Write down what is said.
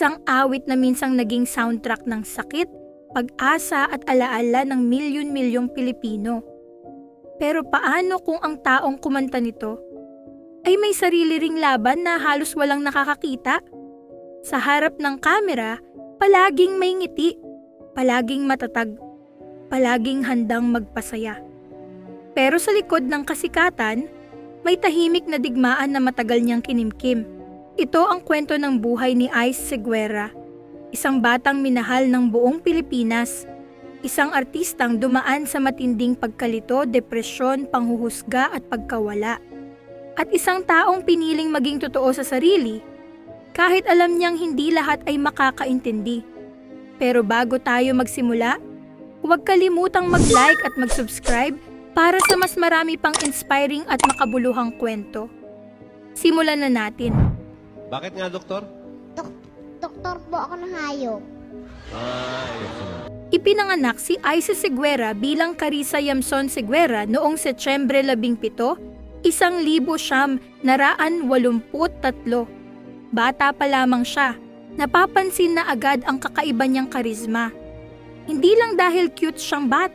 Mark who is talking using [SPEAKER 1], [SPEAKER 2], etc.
[SPEAKER 1] Isang awit na minsang naging soundtrack ng sakit, pag-asa at alaala ng milyon-milyong Pilipino. Pero paano kung ang taong kumanta nito ay may sarili ring laban na halos walang nakakakita? Sa harap ng kamera, palaging may ngiti, palaging matatag, palaging handang magpasaya. Pero sa likod ng kasikatan, may tahimik na digmaan na matagal niyang kinimkim. Ito ang kwento ng buhay ni Ice Seguera, isang batang minahal ng buong Pilipinas, isang artistang dumaan sa matinding pagkalito, depresyon, panghuhusga at pagkawala. At isang taong piniling maging totoo sa sarili, kahit alam niyang hindi lahat ay makakaintindi. Pero bago tayo magsimula, huwag kalimutang mag-like at mag-subscribe para sa mas marami pang inspiring at makabuluhang kwento. Simulan na natin.
[SPEAKER 2] Bakit nga, Doktor?
[SPEAKER 3] Doktor po ako ng hayop.
[SPEAKER 1] Ipinanganak si Ice Seguera bilang Carissa Yamson Seguera noong Setyembre 17, 1983. Bata pa lamang siya, napapansin na agad ang kakaiba niyang karisma. Hindi lang dahil cute siyang bata,